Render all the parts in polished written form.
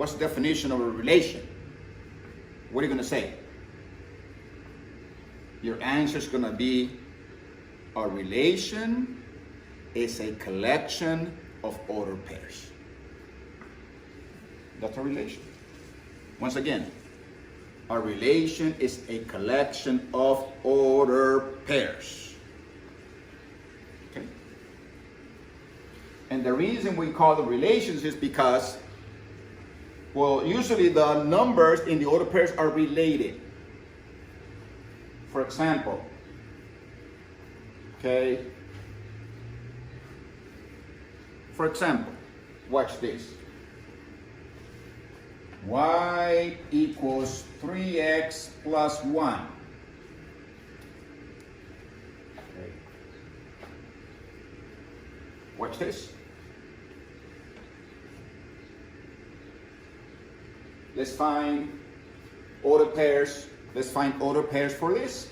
What's the definition of a relation? What are you going to say? Your answer is going to be a relation is a collection of order pairs. That's a relation. Once again, a relation is a collection of order pairs. Okay? And the reason we call them relations is because, well, usually the numbers in the order pairs are related. For example, okay, for example, watch this. Y equals 3x plus 1. Okay. Watch this. Let's find order pairs. Let's find order pairs for this.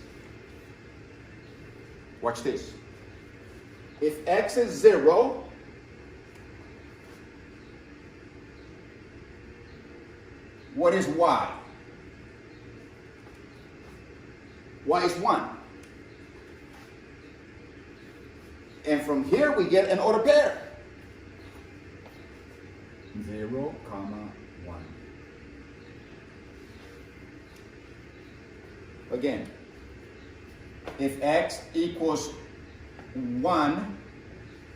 Watch this. If x is 0, what is y? Y is 1. And from here we get an order pair. 0, 1. Again, if x equals 1,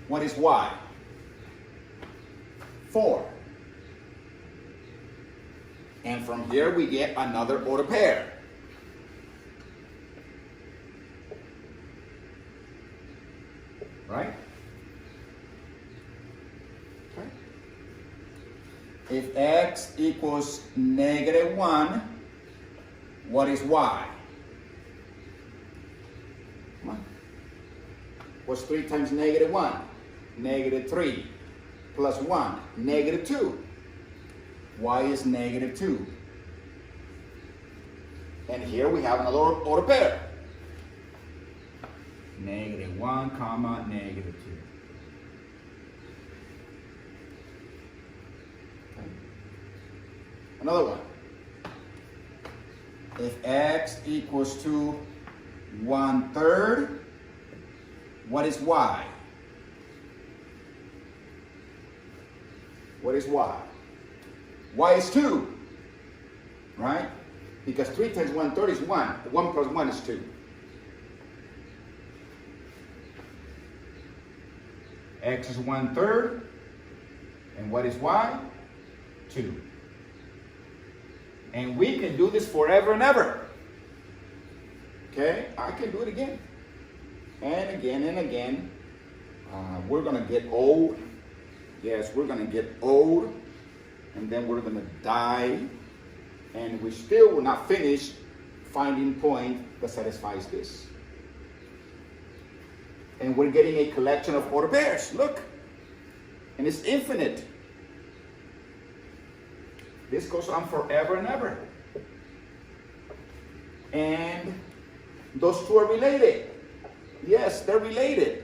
what is y? 4. And from here we get another order pair. Right? Okay. If x equals -1, what is y? Come on. What's 3 times -1? -3 plus 1, -2. Y is -2. And here we have another order pair. -1, -2. Another one. If x equals to 1/3, what is y? What is y? Y is 2, right? Because 3 times 1/3 is 1. 1 plus 1 is 2. X is 1/3. And what is y? 2. And we can do this forever and ever. Okay? I can do it again. And again and again. We're going to get old. Yes, we're going to get old. And then we're going to die, and we still will not finish finding point that satisfies this. And we're getting a collection of order pairs. Look, and it's infinite. This goes on forever and ever. And those two are related. Yes, they're related.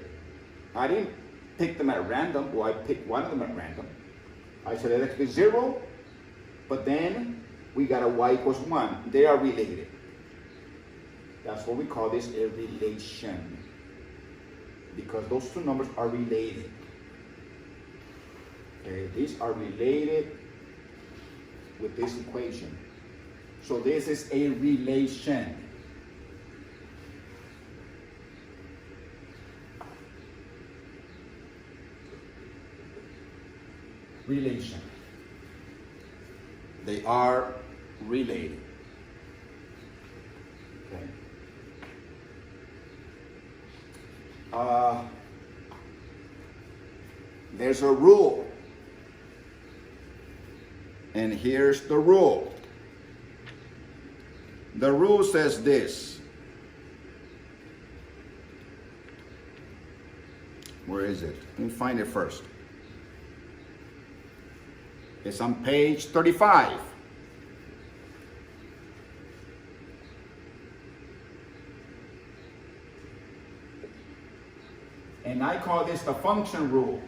I didn't pick them at random. Well, I picked one of them at random. I said x is 0, but then we got a y equals 1. They are related. That's what we call this a relation. Because those two numbers are related. Okay, these are related with this equation. So this is a relation. Relation. They are related. Okay. There's a rule. And here's the rule. The rule says this. Where is it? Let me find it first. It's on page 35. And I call this the function rule.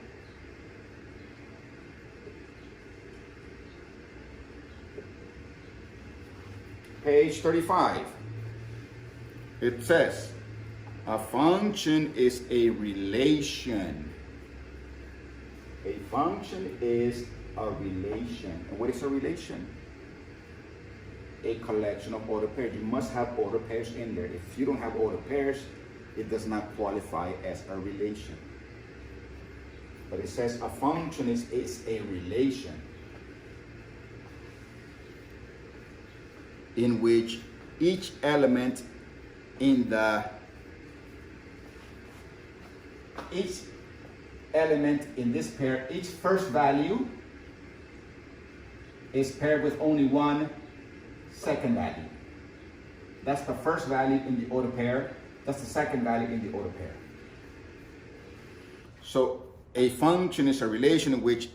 page 35. It says, a function is a relation. A function is a relation. And what is a relation? A collection of ordered pairs. You must have ordered pairs in there. If you don't have ordered pairs, it does not qualify as a relation. But it says a function is a relation in which each element in this pair, each first value is paired with only one second value. That's the first value in the ordered pair. That's the second value in the ordered pair. So a function is a relation in which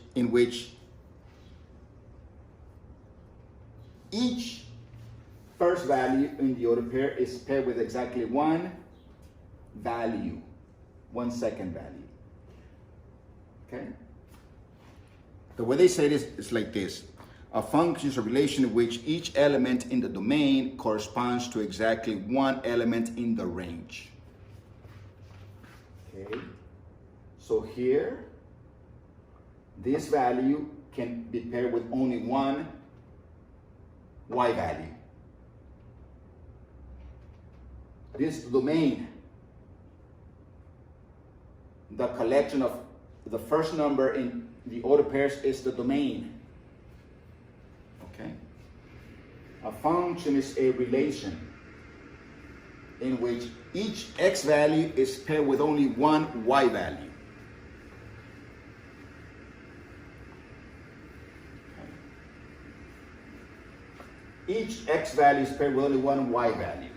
each first value in the ordered pair is paired with exactly one value, one second value. Okay? The way they say this is like this. A function is a relation in which each element in the domain corresponds to exactly one element in the range. Okay? So here, this value can be paired with only one y value. This domain, the collection of the first number in the ordered pairs is the domain. Okay? A function is a relation in which each x value is paired with only one y value. Okay. Each x value is paired with only one y value.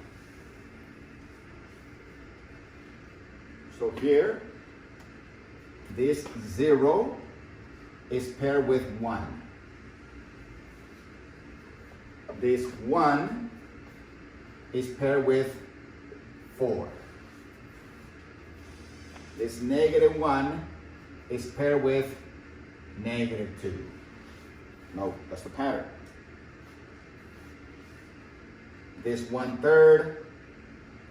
So here, this 0 is paired with 1. This 1 is paired with 4. This -1 is paired with -2. No, that's the pattern. This 1/3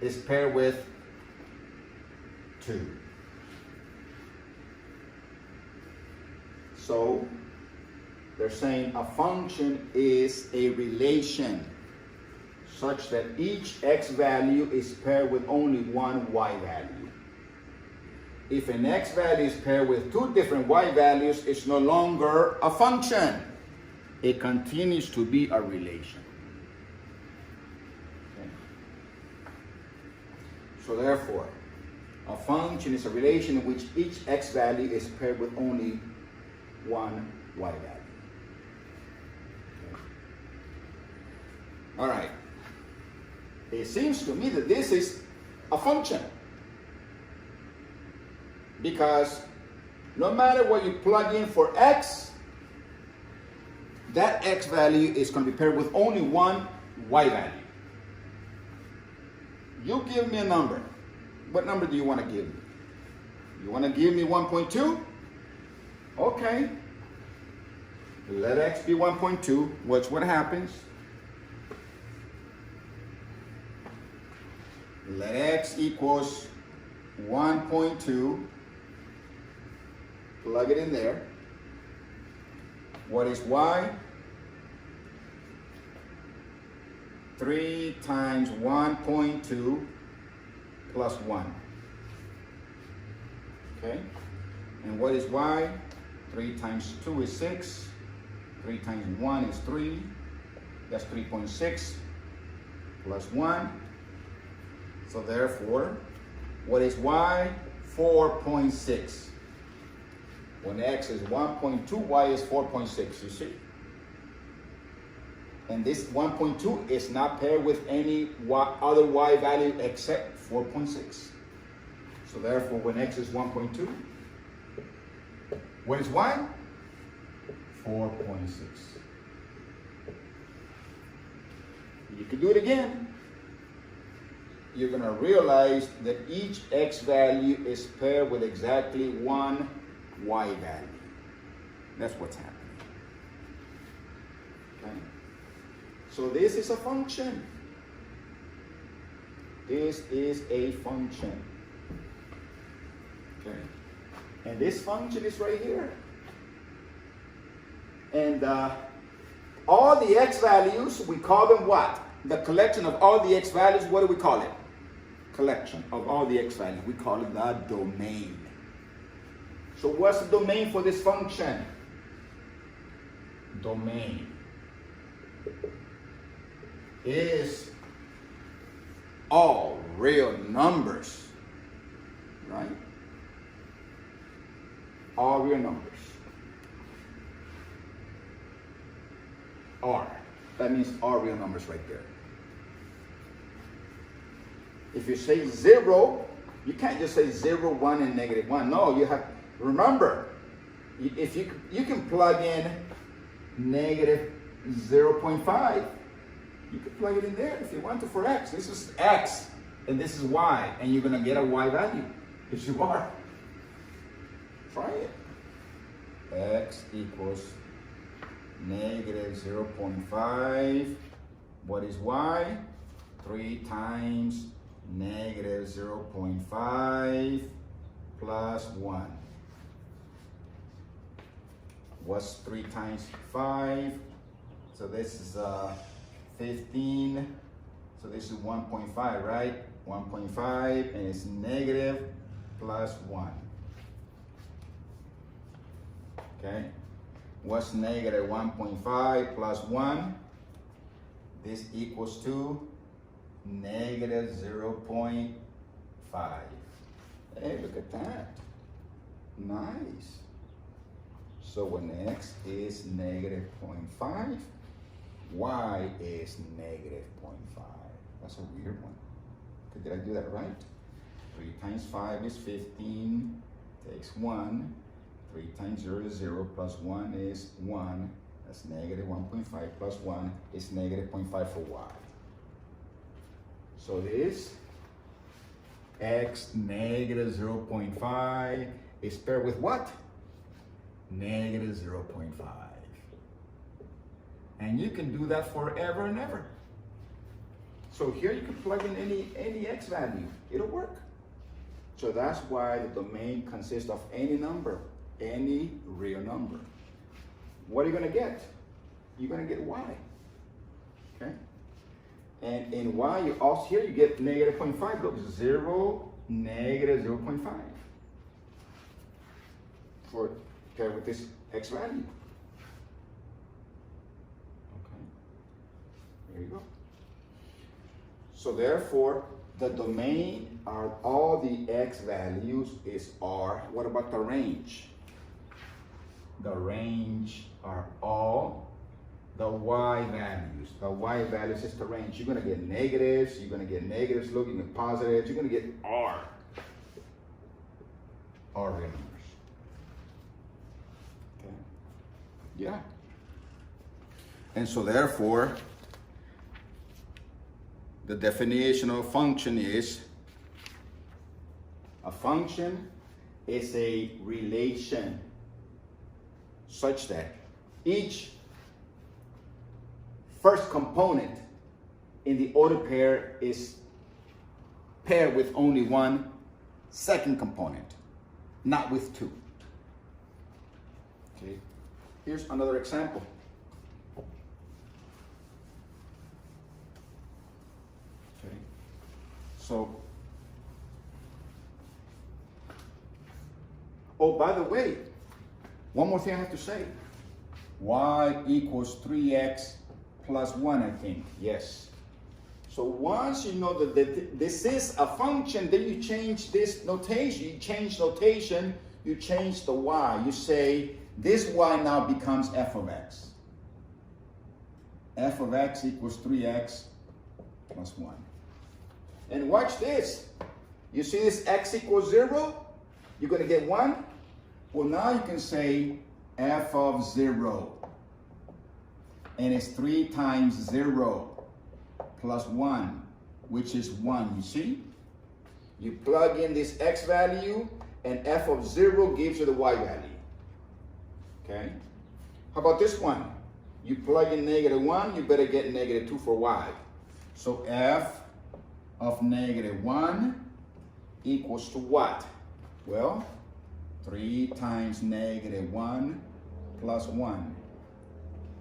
is paired with 2. So they're saying a function is a relation such that each x value is paired with only one y value. If an x value is paired with two different y values, it's no longer a function. It continues to be a relation. Okay. So therefore, a function is a relation in which each x value is paired with only one y value. Okay. All right. It seems to me that this is a function, because no matter what you plug in for x, that x value is going to be paired with only one y value. You give me a number. What number do you want to give me? You want to give me 1.2? Okay. Let x be 1.2. Watch what happens. Let x equals 1.2. Plug it in there. What is y? 3 times 1.2 plus 1. Okay? And what is y? 3 times 2 is 6. 3 times 1 is 3. That's 3.6 plus 1. So therefore, what is y? 4.6. When x is 1.2, y is 4.6, you see? And this 1.2 is not paired with any other y value except 4.6. So therefore, when x is 1.2, what is y? 4.6. You can do it again. You're going to realize that each x value is paired with exactly one y value. That's what's happening. Okay? So this is a function. This is a function. Okay. And this function is right here. And all the x values, we call them what? The collection of all the x values, what do we call it? Collection of all the x values. We call it the domain. So what's the domain for this function? Domain is all real numbers, right? All real numbers. R. That means all real numbers right there. If you say 0, you can't just say 0, 1, and -1. No, you have, remember, if you can plug in -0.5, you can plug it in there if you want to for x. This is x, and this is y, and you're going to get a y value. Yes, you are. Try it. X equals -0.5. What is y? 3 times -0.5 plus 1. What's 3 times 5? So this is 15. So this is 1.5, right? 1.5, and it's negative plus 1. Okay? What's negative 1.5 plus 1? This equals to negative 0.5. Hey, look at that. Nice. So when x is negative 0.5, y is negative 0.5. That's a weird one. Okay, did I do that right? 3 times 5 is 15, takes 1. 3 times 0 is 0, plus 1 is 1. That's negative 1.5 plus 1 is negative 0.5 for y. So this x negative 0.5 is paired with what? Negative 0.5. And you can do that forever and ever. So here you can plug in any x value. It'll work. So that's why the domain consists of any number, any real number. What are you going to get? You're going to get y. Okay? And in y, you also here you get negative 0.5. Look, 0, negative 0.5. For paired with this x value. Okay. There you go. So therefore, the domain are all the x values is R. What about the range? The range are all the y values. The y values is the range. You're going to get negatives. You're going to get negatives. Look, you get positives. You're going to get R. R real numbers. Okay. Yeah. And so therefore, the definition of a function is a function is a relation such that each first component in the order pair is paired with only one second component, not with two. Okay. Here's another example. Okay. So, oh, by the way, one more thing I have to say. Y equals 3x plus 1, I think. Yes. So once you know that this is a function, then you change this notation. You change notation, you change the y. You say this y now becomes f of x. F of x equals 3x plus 1. And watch this. You see this x equals 0? You're going to get 1? Well, now you can say f of 0. And it's 3 times 0 plus 1, which is 1. You see? You plug in this x value, and f of 0 gives you the y value. Okay? How about this one? You plug in -1, you better get -2 for y. So f of -1 equals to what? Well, 3 times -1 plus 1.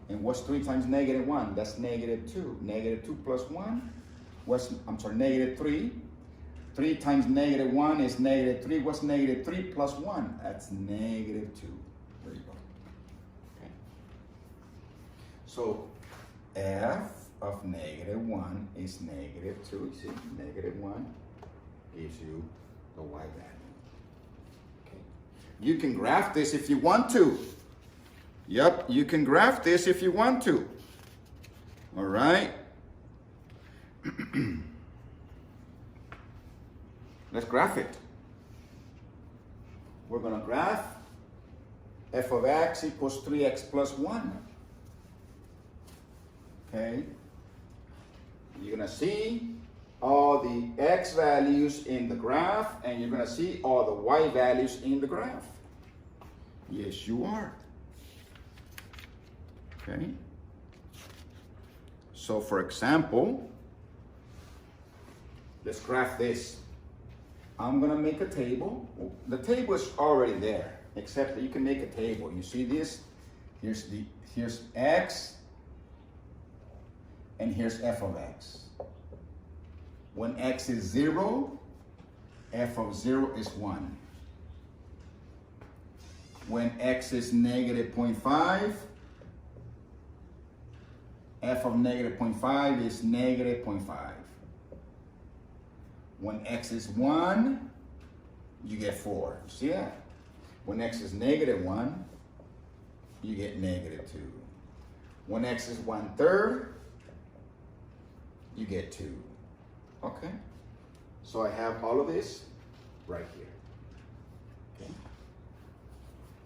And what's 3 times -1? That's -2. -2 plus 1, -3. 3 times -1 is -3. What's -3 plus 1? That's -2. There you go. Okay. So f of -1 is -2. You see, -1 gives you the y value. Okay. You can graph this if you want to. Yep, you can graph this if you want to. All right. Let's graph it. We're going to graph f of x equals 3x plus 1. Okay. You're going to see all the x values in the graph, and you're going to see all the y values in the graph. Yes, you are. Okay. So, for example, let's graph this. I'm going to make a table. The table is already there, except that you can make a table. You see this? Here's x, and here's f of x. When x is 0, f of 0 is 1. When x is -0.5, f of -0.5 is -0.5. When x is 1, you get 4. See that? When x is -1, you get -2. When x is 1/3, you get 2. Okay? So I have all of this right here. Okay?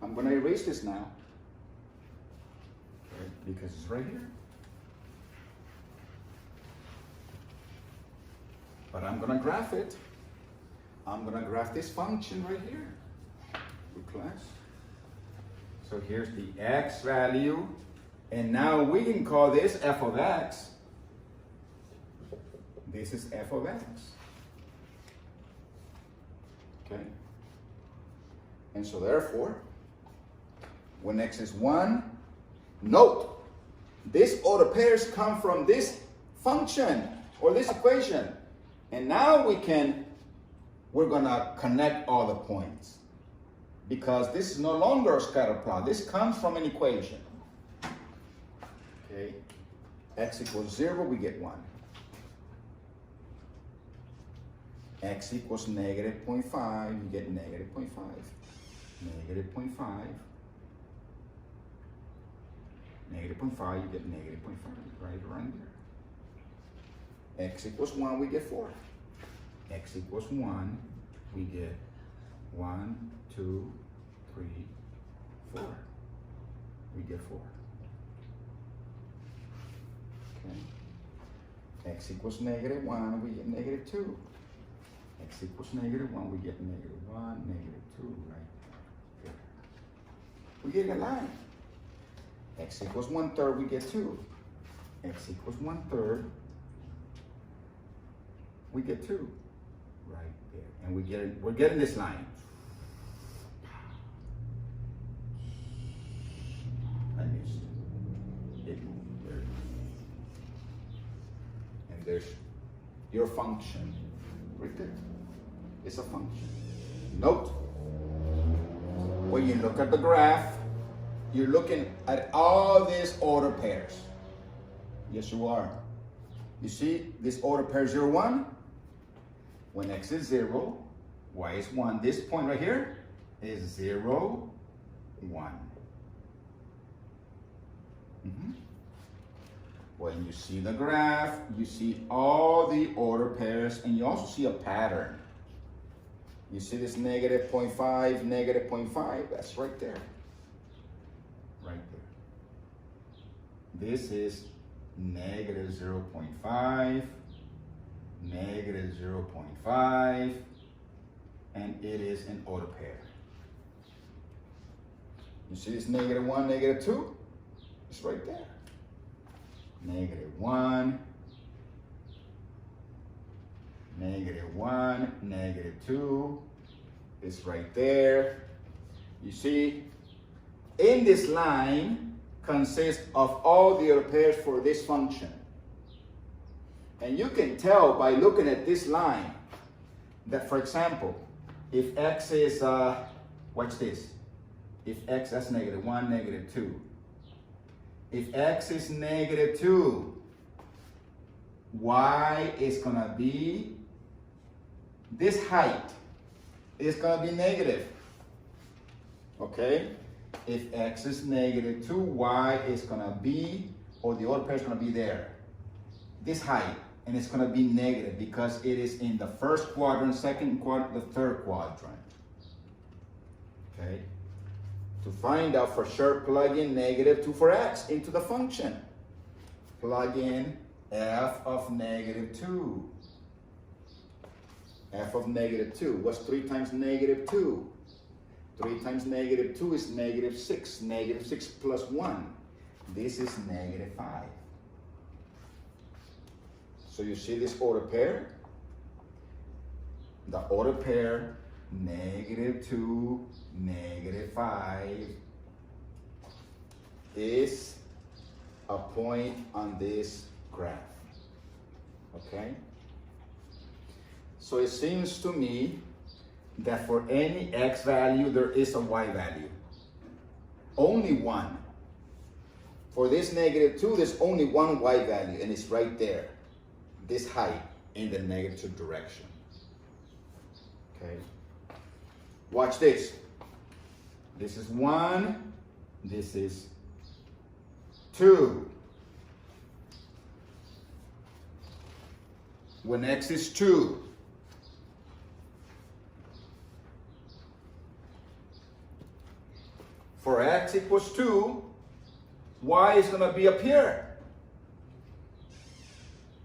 I'm going to erase this now. Okay? Because it's right here. But I'm going to graph it. I'm going to graph this function right here. Good class. So here's the x value. And now we can call this f of x. This is f of x. Okay? And so therefore, when x is 1, note, this order pairs come from this function or this equation. And now we're going to connect all the points, because this is no longer a scatter plot. This comes from an equation. Okay, x equals 0, we get 1. X equals -0.5, you get -0.5. -0.5. -0.5, you get -0.5, right around there. X equals 1, we get 4. X equals 1, we get 1, 2, 3, 4. We get 4. Okay. X equals -1, we get -2. X equals -1, we get -1, -2, right there. We get a line. X equals 1/3, we get 2. X equals 1/3, we get 2 right there, and we're getting this line. I missed it. There. And there's your function right there. It's a function. Note, when you look at the graph, you're looking at all these order pairs. Yes, you are. You see this order pair 0, 1? When x is 0, y is 1. This point right here is 0, 1. When you see the graph, you see all the order pairs, and you also see a pattern. You see this -0.5, -0.5, that's right there. Right there. This is -0.5, -0.5, and it is an order pair. You see this -1, -2? It's right there. -1, -1, -2. It's right there. You see, in this line consists of all the other pairs for this function. And you can tell by looking at this line that, for example, if x is, watch this, if x, that's -1, -2. If x is -2, y is gonna be, this height is gonna be negative, okay? If x is -2, y is gonna be, or the other pair is gonna be there, this height, and it's gonna be negative because it is in the first quadrant, second quadrant, the third quadrant, okay? To find out for sure, plug in -2 for x into the function. Plug in f of -2. F of -2. What's 3 times -2? 3 times -2 is -6. -6 plus 1. This is -5. So you see this order pair? The order pair -2, -5 is a point on this graph, okay? So it seems to me that for any x value, there is a y value. Only one. For this -2, there's only one y value, and it's right there. This height in the negative direction, okay? Watch this. This is 1, this is 2. When x is 2, for x equals 2, y is going to be up here.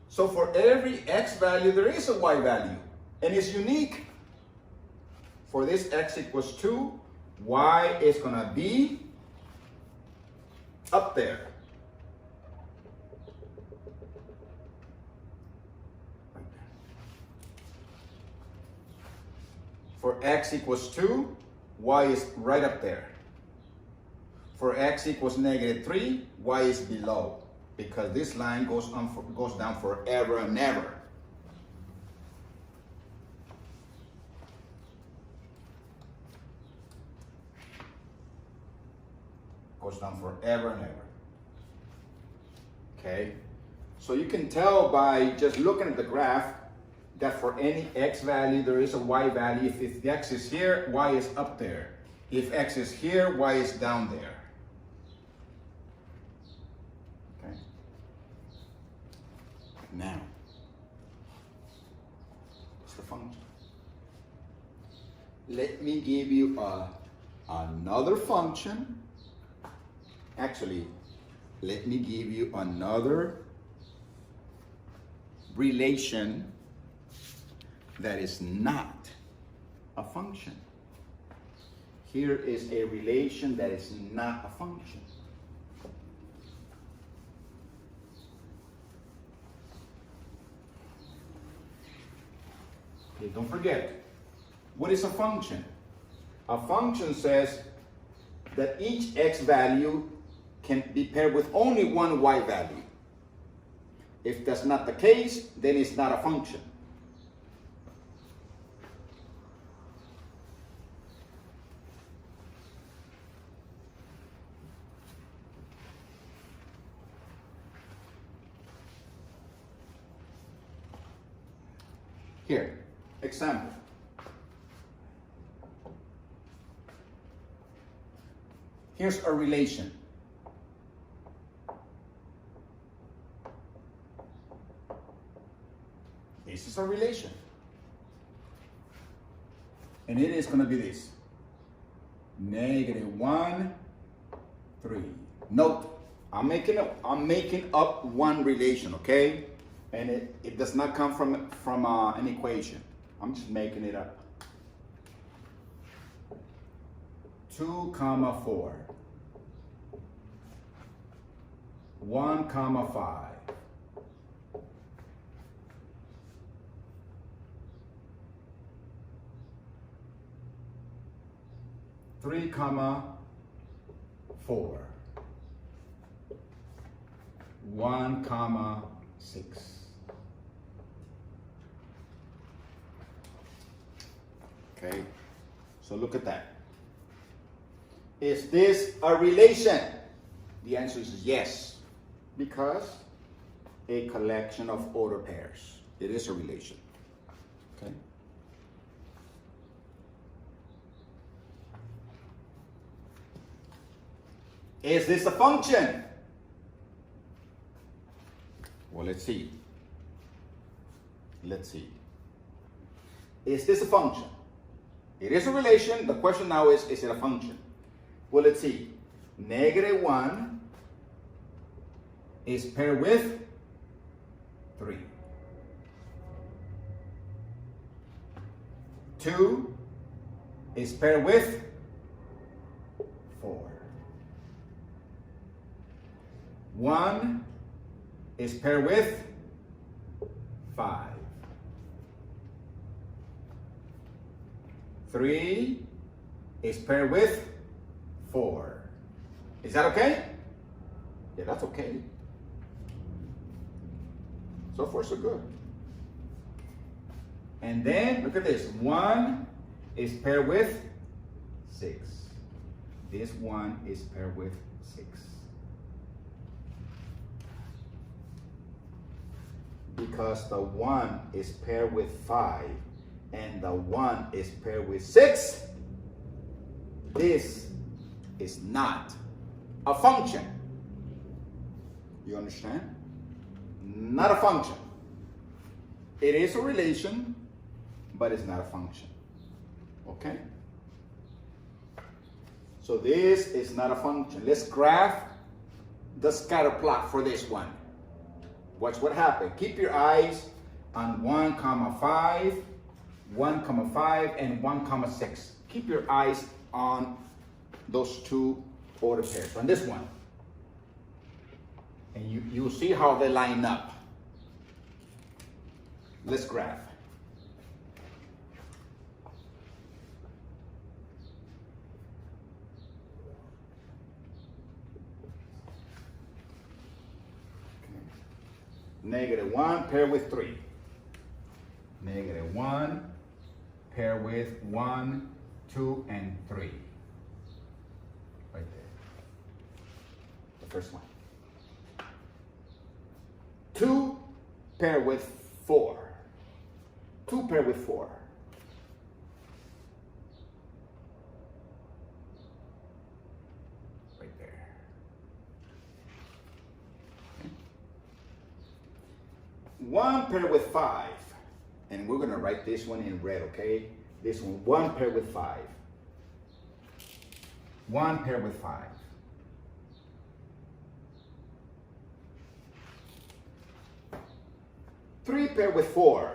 So for every x value, there is a y value, and it's unique. For this x equals 2, y is going to be up there. For x equals 2, y is right up there. For x equals -3, y is below, because this line goes down forever and ever. Goes down forever and ever. Okay? So you can tell by just looking at the graph that for any x value, there is a y value. If x is here, y is up there. If x is here, y is down there. Okay? Now, what's the function? Let me give you another function. Actually, let me give you another relation that is not a function. Here is a relation that is not a function. Okay, don't forget, what is a function? A function says that each x value can be paired with only one y value. If that's not the case, then it's not a function. Here, example. Here's a relation. This is a relation. And it is going to be this. -1, 3. Note, I'm making up one relation, okay? And it does not come from an equation. I'm just making it up. 2, 4. 1 comma 5. 3 comma 4. 1 comma 6. Okay, so look at that. Is this a relation? The answer is yes, because a collection of order pairs. It is a relation. Okay. Is this a function? Well, let's see. Let's see. Is this a function? It is a relation. The question now is it a function? Well, let's see. -1 is paired with 3. 2 is paired with 4. 1 is paired with 5. 3 is paired with 4. Is that okay? Yeah, that's okay. So far, so good. And then, look at this. 1 is paired with 6. This one is paired with 6. Because the 1 is paired with 5 and the 1 is paired with 6, this is not a function. You understand? Not a function. It is a relation, but it's not a function. Okay? So this is not a function. Let's graph the scatter plot for this one. Watch what happened. Keep your eyes on 1 comma 5, 1 comma 5, and 1 comma 6. Keep your eyes on those two order pairs, on this one. And you'll see how they line up. Let's graph. -1 paired with 3. -1 paired with 1, 2, and 3. Right there. The first one. 2 paired with 4. 2 paired with 4. Right there. Okay. 1 paired with 5. And we're going to write this one in red, okay? This one, 1 paired with 5. 1 paired with 5. 3 paired with 4.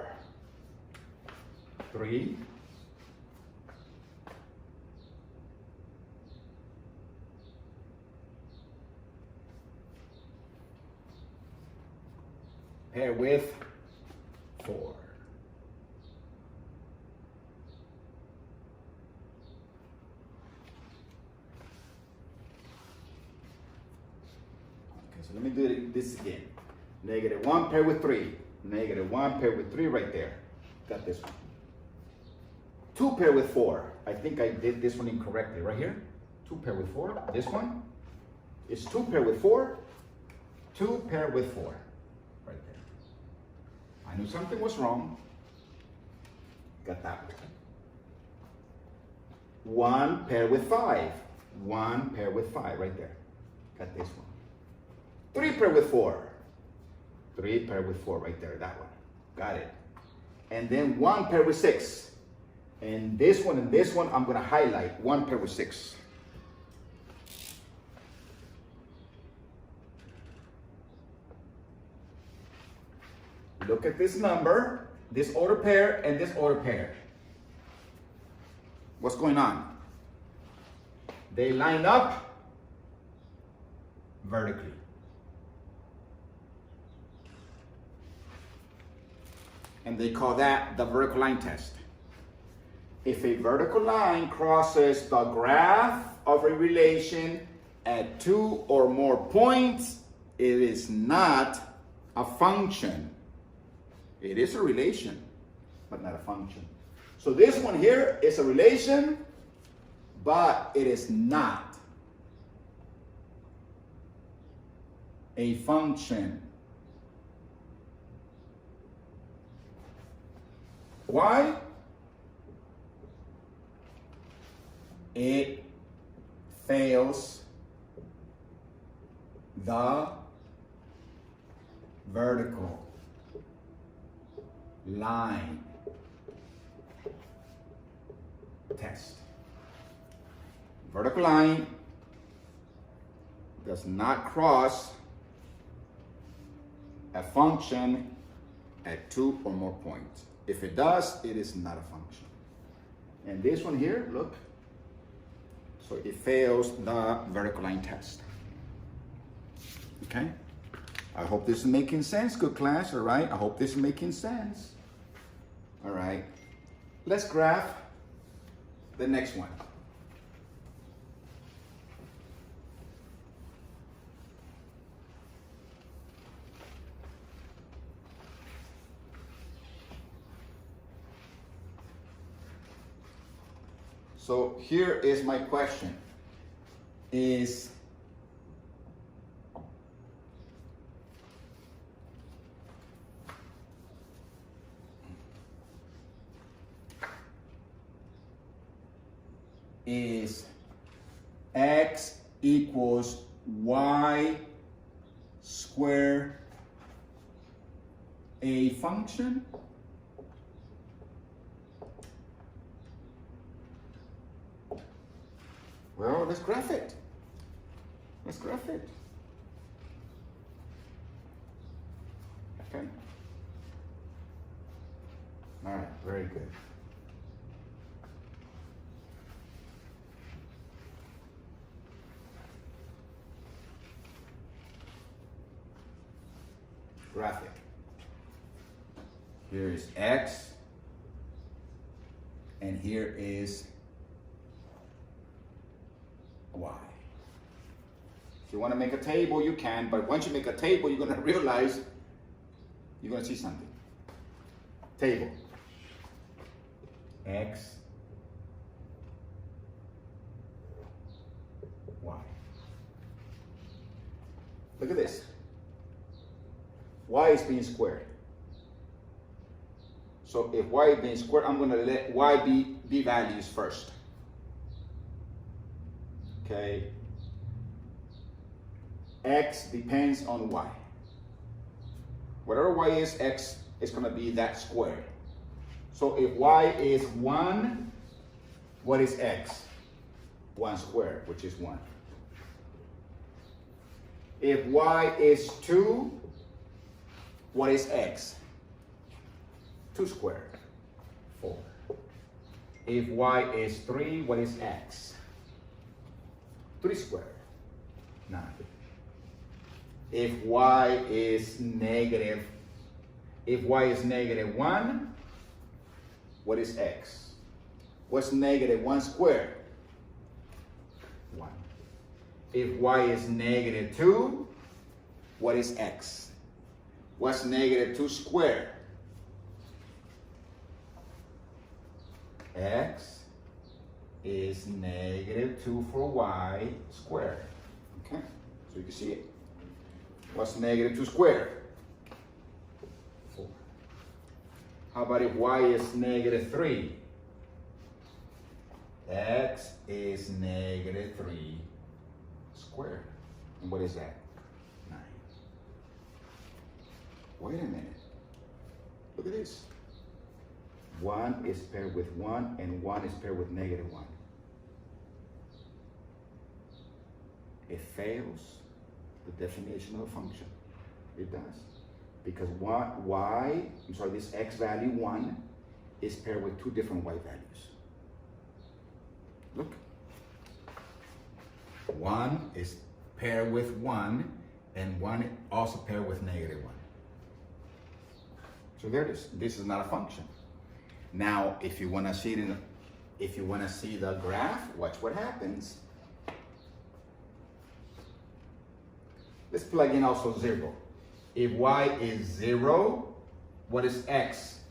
3. 'Pair with 4. Okay, so let me do this again. -1 paired with 3. -1 paired with 3 right there. Got this one. 2 paired with 4. I think I did this one incorrectly. Right here. 2 paired with 4. This one is 2 paired with 4. 2 paired with 4. Right there. I knew something was wrong. Got that one. 1 paired with 5. 1 paired with 5. Right there. Got this one. 3 paired with 4. 3 paired with 4 right there, that one. Got it. And then 1 paired with 6. And this one, I'm going to highlight 1 paired with 6. Look at this number, this order pair, and this order pair. What's going on? They line up vertically. And they call that the vertical line test. If a vertical line crosses the graph of a relation at 2 or more points, it is not a function. It is a relation, but not a function. So this one here is a relation, but it is not a function. Why? It fails the vertical line test. Vertical line does not cross a function at 2 or more points. If it does, it is not a function. And this one here, look. So it fails the vertical line test. Okay? I hope this is making sense, good class, all right? I hope this is making sense. All right. Let's graph the next one. So here is my question. Is x equals y squared a function? Well, let's graph it. Let's graph it. Okay. All right, very good. Graphic. Here is x, and here is y. If you want to make a table, you can, but once you make a table, you're going to realize you're going to see something. Table. X, y. Look at this. Y is being squared. So if y is being squared, I'm going to let y be values first. Okay. X depends on y. Whatever y is, x is going to be that squared. So if y is 1, what is x? 1 squared, which is 1. If y is 2, what is x? 2 squared, 4. If y is 3, what is x? 3 squared, 9. If y is negative 1, what is x? What's negative 1 squared? 1. If y is negative 2, what is x? What's negative 2 squared? X is negative 2 for y squared. Okay, so you can see it. What's negative 2 squared? 4. How about if y is negative 3? X is negative 3 squared. And what is that? 9. Wait a minute. Look at this. 1 is paired with 1, and 1 is paired with negative 1. It fails the definition of a function. It does. Because this x value 1 is paired with 2 different y values. Look. 1 is paired with 1, and 1 also paired with negative 1. So there it is. This is not a function. Now, if you want to see it if you want to see the graph, watch what happens. Let's plug in also 0. If y is 0, what is x?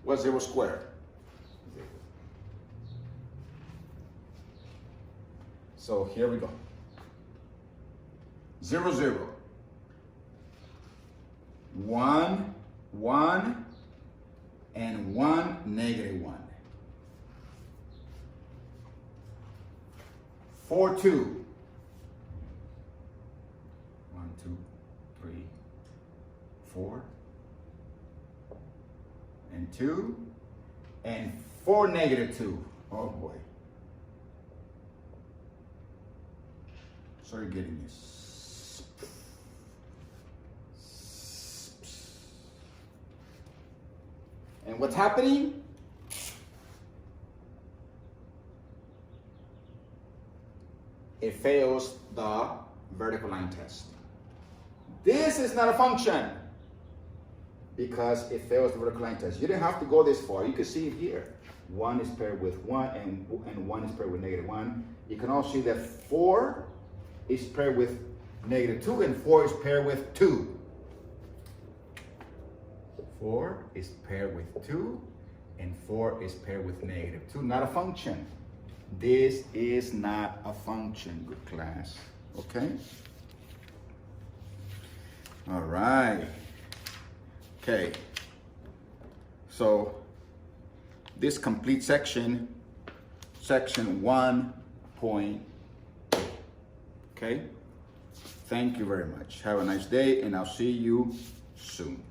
What's 0 squared? 0. So here we go. 0, 0. 1, 1, and 1, negative 1. 4, 2. 1, 2, 3, 4. And 2. And 4, negative 2. Oh boy. So you're getting this. And what's happening? It fails the vertical line test. This is not a function because it fails the vertical line test. You didn't have to go this far. You can see it here. 1 is paired with 1 and 1 is paired with negative 1. You can also see that 4 is paired with negative 2 and 4 is paired with 2. 4 is paired with 2 and 4 is paired with negative 2. Not a function. This is not a function, good class. Okay? All right. Okay. So this complete section 1. Okay? Thank you very much. Have a nice day and I'll see you soon.